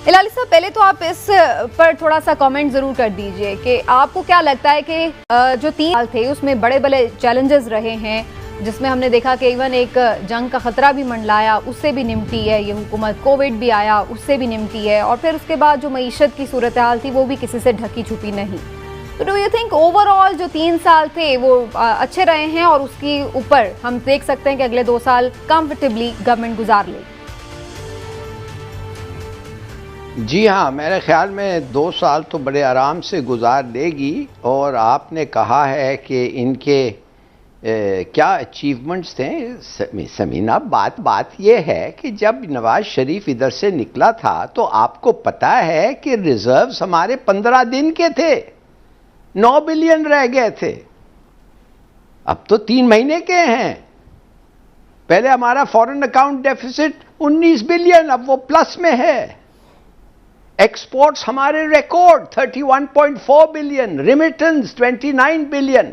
ہلالی صاحب پہلے تو آپ اس پر تھوڑا سا کامنٹ ضرور کر دیجئے کہ آپ کو کیا لگتا ہے کہ جو 3 سال تھے اس میں بڑے بڑے چیلنجز رہے ہیں، جس میں ہم نے دیکھا کہ ایون ایک جنگ کا خطرہ بھی منڈلایا، اس سے بھی نمٹی ہے یہ حکومت، کووڈ بھی آیا اس سے بھی نمٹی ہے، اور پھر اس کے بعد جو معیشت کی صورتحال تھی وہ بھی کسی سے ڈھکی چھپی نہیں. تو do you think over all جو 3 سال تھے وہ اچھے رہے ہیں اور اس کے اوپر ہم دیکھ سکتے ہیں کہ اگلے 2 سال کمفرٹیبلی گورنمنٹ گزار لے؟ جی ہاں، میرے خیال میں 2 سال تو بڑے آرام سے گزار لے گی. اور آپ نے کہا ہے کہ ان کے کیا اچیومنٹس تھے سمینہ. بات یہ ہے کہ جب نواز شریف ادھر سے نکلا تھا تو آپ کو پتا ہے کہ ریزروز ہمارے 15 دن کے تھے، 9 بلین رہ گئے تھے. اب تو 3 مہینے کے ہیں. پہلے ہمارا فورن اکاؤنٹ ڈیفیسٹ 19 بلین، اب وہ پلس میں ہے. ایکسپورٹس ہمارے record 31.4 billion, remittance 29 billion.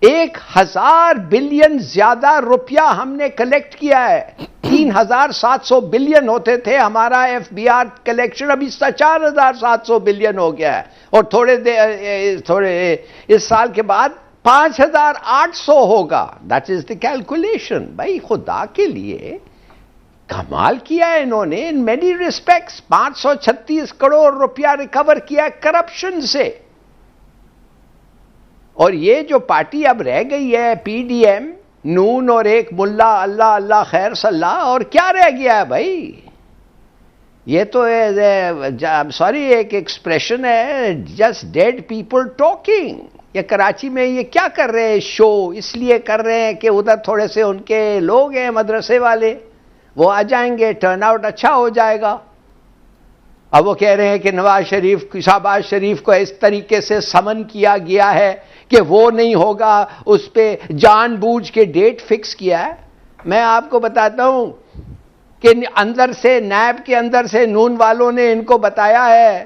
1000 billion زیادہ روپیہ ہم نے کلیکٹ کیا ہے. 3700 بلین ہوتے تھے ہمارا ایف بی آر کلیکشن، ابھی 4700 بلین ہو گیا ہے. اور تھوڑے اس سال کے بعد 5800 ہوگا. That is the calculation. بھائی خدا کے لیے کمال کیا ہے انہوں نے ان مینی ریسپیکٹس. 536 کروڑ روپیہ ریکور کیا کرپشن سے. اور یہ جو پارٹی اب رہ گئی ہے پی ڈی ایم، نون اور ایک ملا، اللہ اللہ خیر صلاح، اور کیا رہ گیا ہے بھائی؟ یہ تو سوری ایک ایکسپریشن ہے، جسٹ ڈیڈ پیپل ٹاکنگ. یہ کراچی میں یہ کیا کر رہے ہیں شو؟ اس لیے کر رہے ہیں کہ ادھر تھوڑے سے ان کے لوگ ہیں مدرسے والے، وہ آ جائیں گے، ٹرن آؤٹ اچھا ہو جائے گا. اب وہ کہہ رہے ہیں کہ شہباز شریف کو اس طریقے سے سمن کیا گیا ہے کہ وہ نہیں ہوگا، اس پہ جان بوجھ کے ڈیٹ فکس کیا ہے. میں آپ کو بتاتا ہوں کہ اندر سے نیب کے اندر سے نون والوں نے ان کو بتایا ہے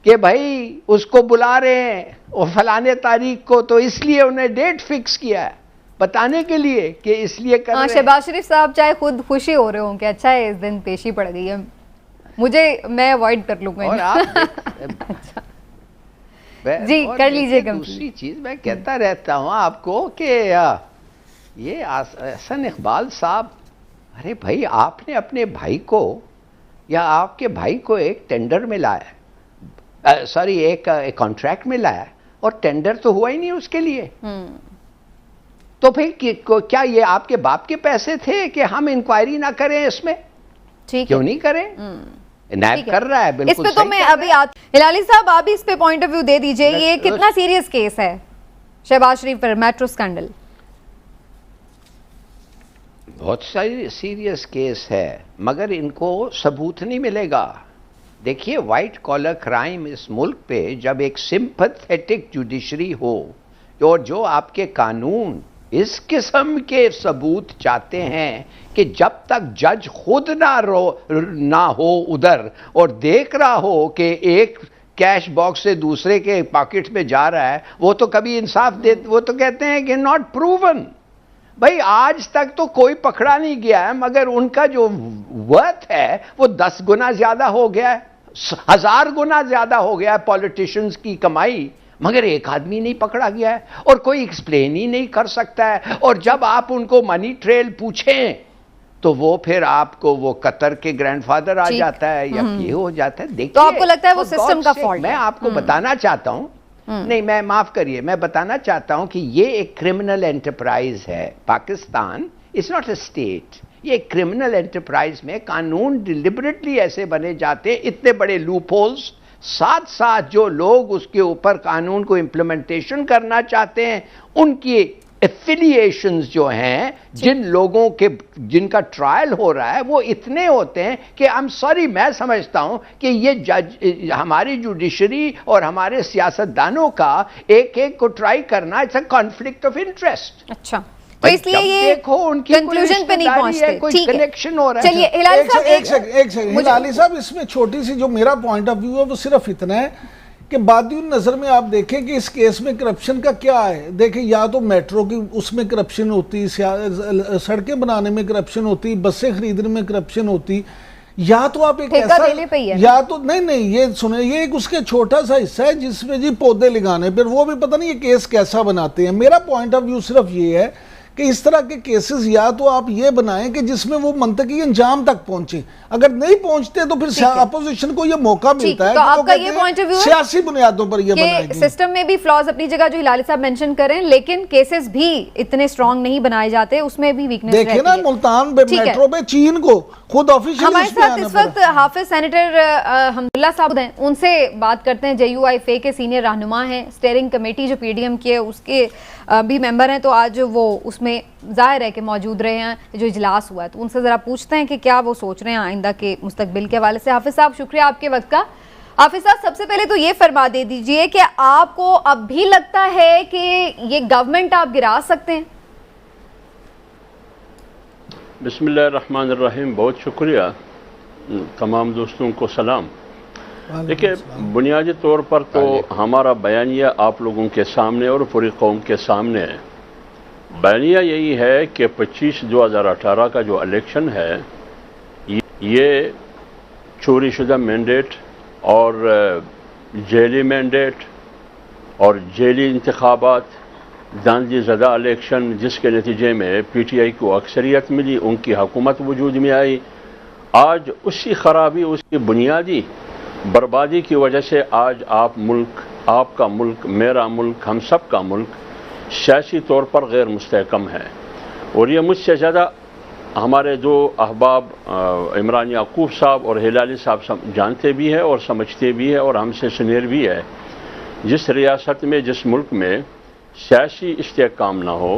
کہ بھائی اس کو بلا رہے ہیں اور فلانے تاریخ کو، تو اس لیے انہیں ڈیٹ فکس کیا ہے بتانے کے لیے کہ اس لیے کر رہے ہیں. شہباز شریف صاحب چاہے خود خوشی ہو رہے ہوں کہ اچھا ہے اس دن پیشی پڑ گئی ہے، میں اوائڈ کر لوں گا. اور جی کر لیجئے. دوسری چیز میں کہتا رہتا ہوں آپ کو کہ یہ احسن اقبال صاحب، ارے بھائی آپ نے اپنے بھائی کو یا آپ کے بھائی کو ایک ٹینڈر میں لایا، سوری ایک کانٹریکٹ میں لایا، اور ٹینڈر تو ہوا ہی نہیں اس کے لیے. تو پھر کیا یہ آپ کے باپ کے پیسے تھے کہ ہم انکوائری نہ کریں اس میں؟ کیوں نہیں کریں؟ نیب کر رہا ہے بالکل. اس پہ تو میں ابھی ہلالی صاحب آپ اس پہ پوائنٹ آف ویو دے دیجئے. یہ کتنا سیریس کیس ہے شہباز شریف پر میٹرو سکینڈل؟ بہت سیریس کیس ہے، مگر ان کو ثبوت نہیں ملے گا. دیکھیے وائٹ کالر کرائم اس ملک پہ جب ایک سمپتھیٹک جوڈیشری ہو، اور جو آپ کے قانون اس قسم کے ثبوت چاہتے ہیں کہ جب تک جج خود نہ ہو ادھر اور دیکھ رہا ہو کہ ایک کیش باکس سے دوسرے کے پاکٹ میں جا رہا ہے، وہ تو کبھی انصاف وہ تو کہتے ہیں کہ ناٹ پروون. بھائی آج تک تو کوئی پکڑا نہیں گیا ہے، مگر ان کا جو ورتھ ہے وہ 10 گنا زیادہ ہو گیا ہے، 1000 گنا زیادہ ہو گیا ہے پولیٹیشنز کی کمائی، مگر ایک آدمی نہیں پکڑا گیا ہے اور کوئی ایکسپلین ہی نہیں کر سکتا ہے. اور جب آپ ان کو منی ٹریل پوچھیں تو وہ پھر آپ کو وہ قطر کے گرینڈ فادر آ جاتا ہے یا یہ ہو جاتا ہے. دیکھیے تو آپ کو لگتا ہے وہ سسٹم کا فالٹ؟ میں آپ کو بتانا چاہتا ہوں، نہیں میں معاف کریے، میں بتانا چاہتا ہوں کہ یہ ایک کرمنل انٹرپرائز ہے. Pakistan is not a state. یہ ایک کرمنل انٹرپرائز میں قانون ڈیلیبریٹلی ایسے بنے جاتے ہیں، اتنے بڑے لوپ ہولز. ساتھ ساتھ جو لوگ اس کے اوپر قانون کو امپلیمنٹیشن کرنا چاہتے ہیں، ان کی ایفیلیشنز جو ہیں، جن لوگوں کے جن کا ٹرائل ہو رہا ہے، وہ اتنے ہوتے ہیں کہ میں سمجھتا ہوں کہ یہ جج ہماری جوڈیشری اور ہمارے سیاستدانوں کا ایک ایک کو ٹرائی کرنا it's a conflict of interest. اچھا تو اس لیے یہ کنکلوژن پہ نہیں پہنچتے. ٹھیک ہے چلیے ہلالی صاحب ایک سیکنڈ ہلالی صاحب، اس میں چھوٹی سی جو میرا پوائنٹ آف ویو ہے وہ صرف اتنا ہے کہ بادی نظر میں آپ دیکھیں کہ اس کیس میں کرپشن کا کیا ہے. دیکھیں یا تو میٹرو کی اس میں کرپشن ہوتی، سڑکیں بنانے میں کرپشن ہوتی، بسیں خریدنے میں کرپشن ہوتی، یا تو آپ ایک ٹھیکہ ایسا دینے پہ ہی ہے، یا تو نہیں یہ سنیں، یہ ایک اس کے چھوٹا سا حصہ ہے جس میں جی پودے لگانے، پھر وہ بھی پتہ نہیں یہ کیس کیسا بناتے ہیں. میرا پوائنٹ آف ویو صرف یہ ہے کہ اس طرح کے کیسز یا تو آپ یہ بنائیں کہ جس میں وہ منطقی انجام تک پہنچے، اگر نہیں پہنچتے تو پھر اپوزیشن کو یہ موقع ملتا ہے تو کہ آپ وہ کا یہ کہتے پوائنٹ آف ویو ہیں ہے سیاسی بنیادوں پر یہ بنائے کہ گی. سسٹم میں بھی فلاز اپنی جگہ جو ہلالی صاحب مینشن کریں، لیکن کیسز بھی اتنے اسٹرانگ نہیں بنائے جاتے، اس میں بھی ویکنس رہتی ہے. دیکھیں نا ملتان میٹرو پہ چین کو خود آفیشیلی ہمارے ساتھ اس وقت حافظ سینیٹر حمداللہ صاحب ہیں، ان سے بات کرتے ہیں. JUIFA کے سینئر رہنما ہیں، اسٹیئرنگ کمیٹی جو PDM کی ہے اس کے بھی ممبر ہیں، تو آج وہ اس میں ظاہر ہے کہ موجود رہے ہیں جو اجلاس ہوا ہے. تو ان سے ذرا پوچھتے ہیں کہ کیا وہ سوچ رہے ہیں آئندہ کے مستقبل کے حوالے سے. حافظ صاحب شکریہ آپ کے وقت کا. حافظ صاحب سب سے پہلے تو یہ فرما دے دیجئے کہ آپ کو اب بھی لگتا ہے کہ یہ گورنمنٹ آپ گرا سکتے ہیں؟ بسم اللہ الرحمن الرحیم. بہت شکریہ، تمام دوستوں کو سلام. دیکھیں، بنیادی طور پر تو ہمارا بیانیہ آپ لوگوں کے سامنے اور پوری قوم کے سامنے ہے. بیانیہ یہی ہے کہ 25/2018 کا جو الیکشن ہے یہ چوری شدہ مینڈیٹ اور جیلی مینڈیٹ اور جیلی انتخابات، داندھی زدہ الیکشن جس کے نتیجے میں PTI کو اکثریت ملی، ان کی حکومت وجود میں آئی. آج اسی خرابی، اس کی بنیادی بربادی کی وجہ سے آج آپ کا ملک، میرا ملک، ہم سب کا ملک سیاسی طور پر غیر مستحکم ہے. اور یہ مجھ سے زیادہ ہمارے دو احباب عمران یعقوب صاحب اور ہلالی صاحب جانتے بھی ہیں اور سمجھتے بھی ہیں اور ہم سے سینئر بھی ہے. جس ریاست میں، جس ملک میں سیاسی استحکام نہ ہو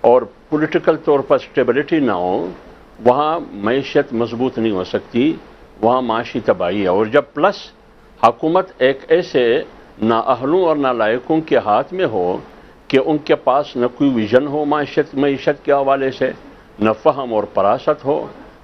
اور پولیٹیکل طور پر سٹیبلٹی نہ ہو، وہاں معیشت مضبوط نہیں ہو سکتی، وہاں معاشی تباہی ہے. اور جب پلس حکومت ایک ایسے نااہلوں اور نالائقوں کے ہاتھ میں ہو کہ ان کے پاس نہ کوئی ویژن ہو معیشت کے حوالے سے، نہ فہم اور پراست ہو،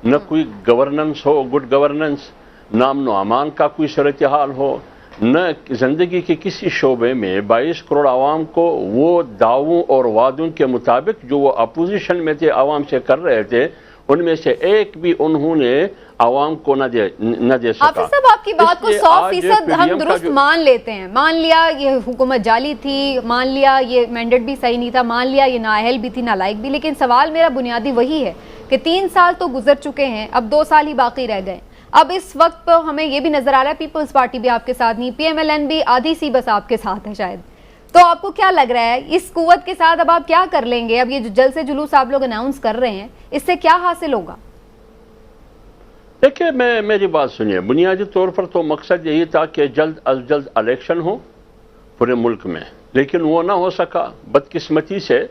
نہ کوئی گورننس ہو، گڈ گورننس، نہ امن و امان کا کوئی صورتحال ہو، نہ زندگی کے کسی شعبے میں 22 کروڑ عوام کو وہ دعووں اور وعدوں کے مطابق جو وہ اپوزیشن میں تھے عوام سے کر رہے تھے، ان میں سے ایک بھی انہوں نے عوام کو نہ دے سکا. حافظ صاحب آپ کی بات کو 100% ہم درست مان لیتے ہیں. مان لیا یہ حکومت جعلی تھی، مان لیا یہ مینڈیٹ بھی صحیح نہیں تھا، مان لیا یہ نااہل بھی تھی، نالائق بھی. لیکن سوال میرا بنیادی وہی ہے کہ 3 سال تو گزر چکے ہیں، اب 2 سال ہی باقی رہ گئے. اب اس وقت پر ہمیں یہ بھی نظر آ رہا ہے پیپلز پارٹی بھی آپ کے ساتھ نہیں، PMLN بھی آدھی سی بس آپ کے ساتھ ہے شاید. تو آپ کو کیا لگ رہا ہے اس قوت کے ساتھ اب آپ کیا کر لیں گے؟ اب یہ جو جلد سے جلوس آپ لوگ اناؤنس کر رہے ہیں، اس سے کیا حاصل ہوگا؟ دیکھیں، میری بات سنیے. بنیادی طور پر تو مقصد یہی تھا کہ جلد از جلد الیکشن ہو پورے ملک میں، لیکن وہ نہ ہو سکا. بدقسمتی سے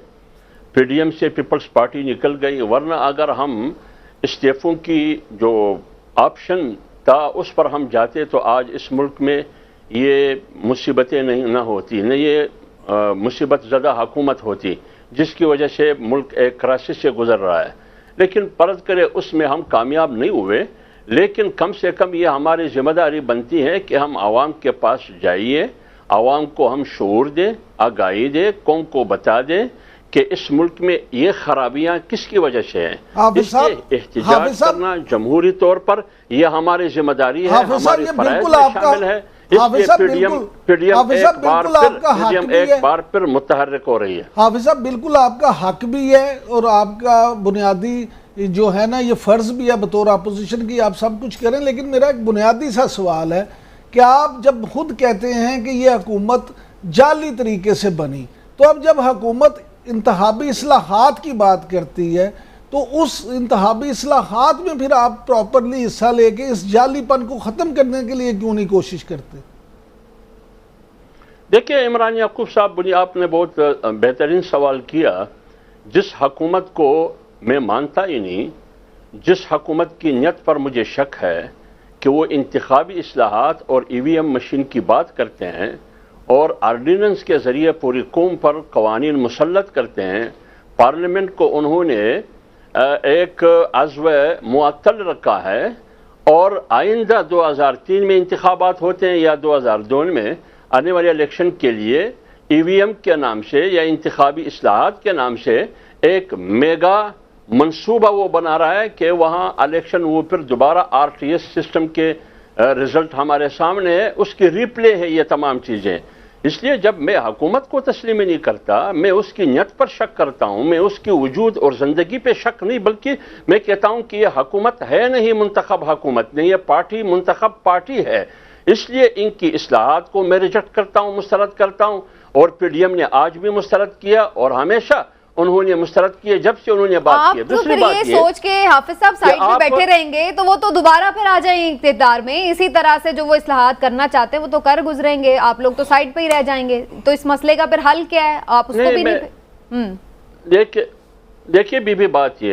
PDM سے پیپلز پارٹی نکل گئی، ورنہ اگر ہم استعفوں کی جو آپشن تھا اس پر ہم جاتے تو آج اس ملک میں یہ مصیبتیں نہ ہوتی، نہ یہ مصیبت زدہ حکومت ہوتی جس کی وجہ سے ملک ایک کرائسس سے گزر رہا ہے. لیکن فرض کرے اس میں ہم کامیاب نہیں ہوئے، لیکن کم سے کم یہ ہماری ذمہ داری بنتی ہے کہ ہم عوام کے پاس جائیے، عوام کو ہم شعور دیں، آگاہی دیں، قوم کو بتا دیں کہ اس ملک میں یہ خرابیاں کس کی وجہ سے ہیں. اس سے احتجاج کرنا جمہوری طور پر یہ ہماری ذمہ داری ہے، ہماری فرائض میں شامل ہے. اس لیے PDM ایک بار پھر متحرک ہو رہی ہے. حافظ صاحب بالکل آپ کا حق بھی ہے اور آپ کا بنیادی جو ہے نا یہ فرض بھی ہے بطور اپوزیشن کی، آپ سب کچھ کریں. لیکن میرا ایک بنیادی سا سوال ہے کہ آپ جب خود کہتے ہیں کہ یہ حکومت جعلی طریقے سے بنی، تو اب جب حکومت انتخابی اصلاحات کی بات کرتی ہے تو اس انتخابی اصلاحات میں پھر آپ پراپرلی حصہ لے کے اس جعلی پن کو ختم کرنے کے لیے کیوں نہیں کوشش کرتے؟ دیکھیں عمران یعقوب صاحب، آپ نے بہت بہترین سوال کیا. جس حکومت کو میں مانتا ہی نہیں، جس حکومت کی نیت پر مجھے شک ہے کہ وہ انتخابی اصلاحات اور EVM مشین کی بات کرتے ہیں اور آرڈیننس کے ذریعے پوری قوم پر قوانین مسلط کرتے ہیں، پارلیمنٹ کو انہوں نے ایک عضو معطل رکھا ہے، اور آئندہ 2003 میں انتخابات ہوتے ہیں یا 2002 میں آنے والے الیکشن کے لیے EVM کے نام سے یا انتخابی اصلاحات کے نام سے ایک میگا منصوبہ وہ بنا رہا ہے کہ وہاں الیکشن وہ پھر دوبارہ RTS سسٹم کے رزلٹ ہمارے سامنے ہے، اس کی ریپلے ہے یہ تمام چیزیں. اس لیے جب میں حکومت کو تسلیم نہیں کرتا، میں اس کی نیت پر شک کرتا ہوں، میں اس کی وجود اور زندگی پہ شک نہیں، بلکہ میں کہتا ہوں کہ یہ حکومت ہے نہیں منتخب حکومت نہیں، یہ پارٹی منتخب پارٹی ہے. اس لیے ان کی اصلاحات کو میں ریجیکٹ کرتا ہوں، مسترد کرتا ہوں. اور PDM نے آج بھی مسترد کیا اور ہمیشہ انہوں نے مسترد کیے جب سے انہوں نے بات کی. دوسری بات یہ سوچ کے حافظ صاحب سائیڈ پہ بیٹھے رہیں گے تو وہ تو دوبارہ پھر آ جائیں اقتدار میں، اسی طرح سے جو وہ اصلاحات کرنا چاہتے ہیں وہ تو کر گزریں گے، آپ لوگ تو سائیڈ پہ ہی رہ جائیں گے. تو اس مسئلے کا پھر حل کیا ہے؟ آپ اس کو بھی نہیں. دیکھیے بی بات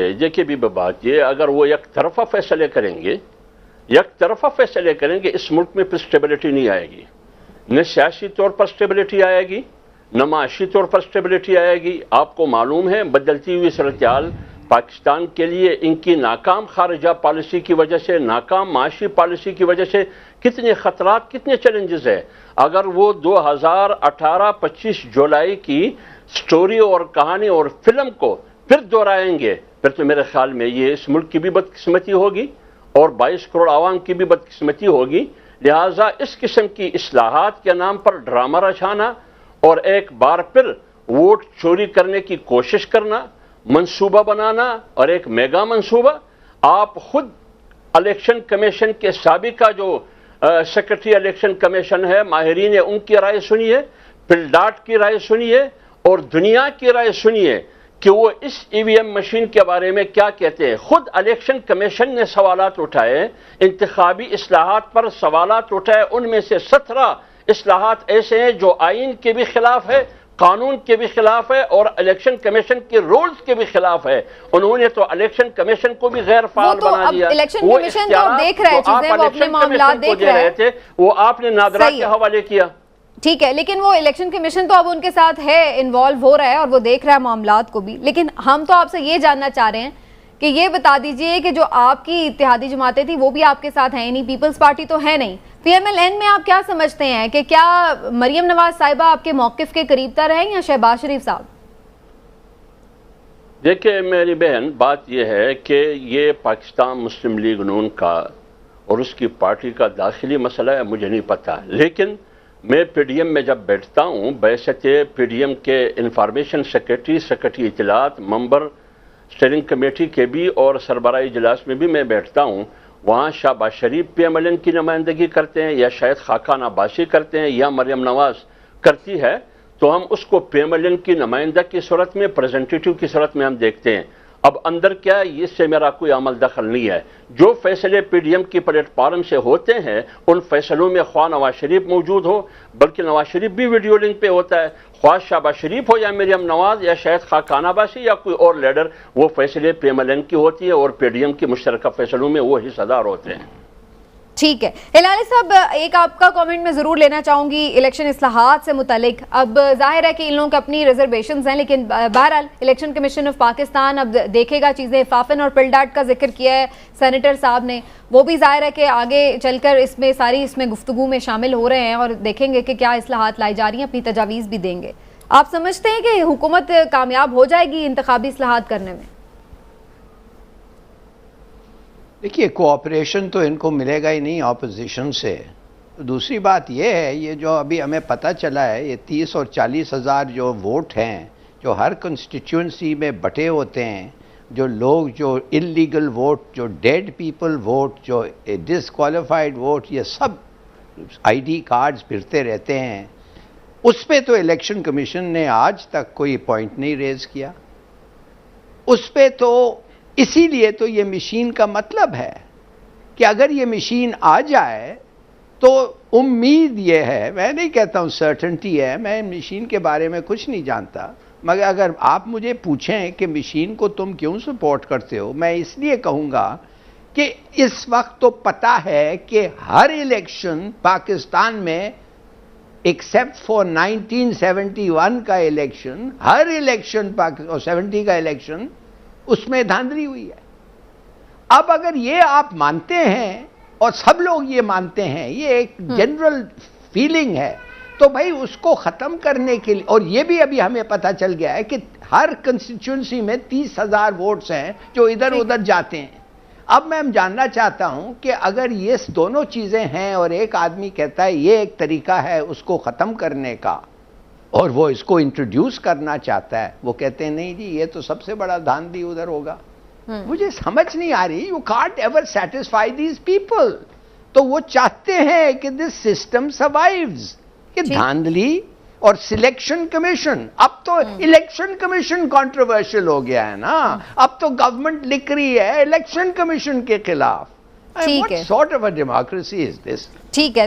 یہ اگر وہ یک طرفہ فیصلے کریں گے اس ملک میں پھر سٹیبلٹی نہیں آئے گی، نہ سیاسی طور پر سٹیبلٹی آئے گی، نہ معاشی طور پر سٹیبلٹی آئے گی. آپ کو معلوم ہے بدلتی ہوئی صورتحال پاکستان کے لیے ان کی ناکام خارجہ پالیسی کی وجہ سے، ناکام معاشی پالیسی کی وجہ سے کتنے خطرات، کتنے چیلنجز ہیں. اگر وہ 2018-25 جولائی کی سٹوری اور کہانی اور فلم کو پھر دہرائیں گے پھر تو میرے خیال میں یہ اس ملک کی بھی بدقسمتی ہوگی اور 22 کروڑ عوام کی بھی بدقسمتی ہوگی. لہٰذا اس قسم کی اصلاحات کے نام پر ڈرامہ رچانا اور ایک بار پھر ووٹ چوری کرنے کی کوشش کرنا، منصوبہ بنانا اور ایک میگا منصوبہ. آپ خود الیکشن کمیشن کے سابقہ جو سیکرٹری الیکشن کمیشن ہے، ماہرین ان کی رائے سنیے، پلڈاٹ کی رائے سنیے اور دنیا کی رائے سنیے کہ وہ اس EVM مشین کے بارے میں کیا کہتے ہیں. خود الیکشن کمیشن نے سوالات اٹھائے، انتخابی اصلاحات پر سوالات اٹھائے، ان میں سے 17 اصلاحات ایسے ہیں جو آئین کے بھی خلاف ہے، قانون کے بھی خلاف ہے اور الیکشن کمیشن کے رولز کے بھی خلاف ہے. انہوں نے تو الیکشن کمیشن کو بھی غیر فعال بنا دیا. وہ اختیارات جو آپ الیکشن کمیشن کو دے رہے تھے وہ آپ نے نادرا کے حوالے کیا. ٹھیک ہے، لیکن وہ الیکشن کمیشن تو اب ان کے ساتھ ہے، انوالو ہو رہا ہے اور وہ دیکھ رہا ہے معاملات کو بھی. لیکن ہم تو آپ سے یہ جاننا چاہ رہے ہیں کہ یہ بتا دیجئے کہ جو آپ کی اتحادی جماعتیں تھیں وہ بھی آپ کے ساتھ ہیں نہیں، پیپلز پارٹی تو ہے نہیں. PMLN میں آپ کیا سمجھتے ہیں کہ کیا مریم نواز صاحبہ آپ کے موقف کے قریب تر ہیں یا شہباز شریف صاحب؟ دیکھیں میری بہن، بات یہ ہے کہ یہ پاکستان مسلم لیگ نون کا اور اس کی پارٹی کا داخلی مسئلہ ہے، مجھے نہیں پتا. لیکن میں PDM میں جب بیٹھتا ہوں، بیست PDM کے انفارمیشن سیکرٹری اطلاعات، ممبر اسٹیئرنگ کمیٹی کے بھی اور سربراہی اجلاس میں بھی میں بیٹھتا ہوں. وہاں شہباز شریف PMLN کی نمائندگی کرتے ہیں یا شاید خاقان عباسی کرتے ہیں یا مریم نواز کرتی ہے، تو ہم اس کو PMLN کی نمائندہ کی صورت میں، پریزنٹیٹیو کی صورت میں ہم دیکھتے ہیں. اب اندر کیا ہے اس سے میرا کوئی عمل دخل نہیں ہے. جو فیصلے PDM کی پلیٹ فارم سے ہوتے ہیں ان فیصلوں میں خواہ نواز شریف موجود ہو، بلکہ نواز شریف بھی ویڈیو لنک پہ ہوتا ہے، خواہ شہباز شریف ہو یا مریم نواز یا شاید خاقان عباسی یا کوئی اور لیڈر، وہ فیصلے PMLN کی ہوتی ہے اور PDM کی مشترکہ فیصلوں میں وہ حصہ دار ہوتے ہیں. ٹھیک ہے ہلالی صاحب، ایک آپ کا کامنٹ میں ضرور لینا چاہوں گی الیکشن اصلاحات سے متعلق. اب ظاہر ہے کہ ان لوگوں کے اپنی ریزرویشنز ہیں، لیکن بہرحال الیکشن کمیشن آف پاکستان اب دیکھے گا چیزیں. فافن اور پلڈاٹ کا ذکر کیا ہے سینیٹر صاحب نے، وہ بھی ظاہر ہے کہ آگے چل کر اس میں گفتگو میں شامل ہو رہے ہیں اور دیکھیں گے کہ کیا اصلاحات لائی جا رہی ہیں، اپنی تجاویز بھی دیں گے. آپ سمجھتے ہیں کہ حکومت کامیاب ہو جائے گی انتخابی اصلاحات کرنے میں؟ دیکھیے کوآپریشن تو ان کو ملے گا ہی نہیں اپوزیشن سے. دوسری بات یہ ہے، یہ جو ابھی ہمیں پتہ چلا ہے، یہ 30 اور 40 ہزار جو ووٹ ہیں جو ہر کنسٹیٹیوئنسی میں بٹے ہوتے ہیں، جو لوگ جو انلیگل ووٹ، جو ڈیڈ پیپل ووٹ، جو ڈسکوالیفائڈ ووٹ، یہ سب ID کارڈز پھرتے رہتے ہیں. اس پہ تو الیکشن کمیشن نے آج تک کوئی پوائنٹ نہیں ریز کیا. اس پہ تو اسی لیے تو یہ مشین کا مطلب ہے کہ اگر یہ مشین آ جائے تو امید یہ ہے، میں نہیں کہتا ہوں سرٹنٹی ہے، میں مشین کے بارے میں کچھ نہیں جانتا، مگر اگر آپ مجھے پوچھیں کہ مشین کو تم کیوں سپورٹ کرتے ہو، میں اس لیے کہوں گا کہ اس وقت تو پتہ ہے کہ ہر الیکشن پاکستان میں ایکسیپٹ فار 1971 کا الیکشن، ہر الیکشن 70 کا الیکشن، اس میں دھاندلی ہوئی ہے. اب اگر یہ آپ مانتے ہیں اور سب لوگ یہ مانتے ہیں، یہ ایک جنرل فیلنگ ہے، تو بھائی اس کو ختم کرنے کے لیے، اور یہ بھی ابھی ہمیں پتہ چل گیا ہے کہ ہر کنسٹیچوئنسی میں 30,000 ووٹس ہیں جو ادھر ادھر جاتے ہیں۔ اب میں جاننا چاہتا ہوں کہ اگر یہ دونوں چیزیں ہیں اور ایک آدمی کہتا ہے یہ ایک طریقہ ہے اس کو ختم کرنے کا، اور وہ اس کو انٹروڈیوس کرنا چاہتا ہے، وہ کہتے ہیں نہیں جی یہ تو سب سے بڑا دھاندلی ادھر ہوگا۔ مجھے سمجھ نہیں آ رہی، you can't ever satisfy these people. تو وہ چاہتے ہیں کہ دس سسٹم سروائیوز۔ یہ دھاندلی اور سلیکشن کمیشن، اب تو الیکشن کمیشن کنٹروورشل ہو گیا ہے نا، اب تو گورنمنٹ لکھ رہی ہے الیکشن کمیشن کے خلاف۔ ٹھیک ہے، What sort of a democracy is this? ٹھیک ہے۔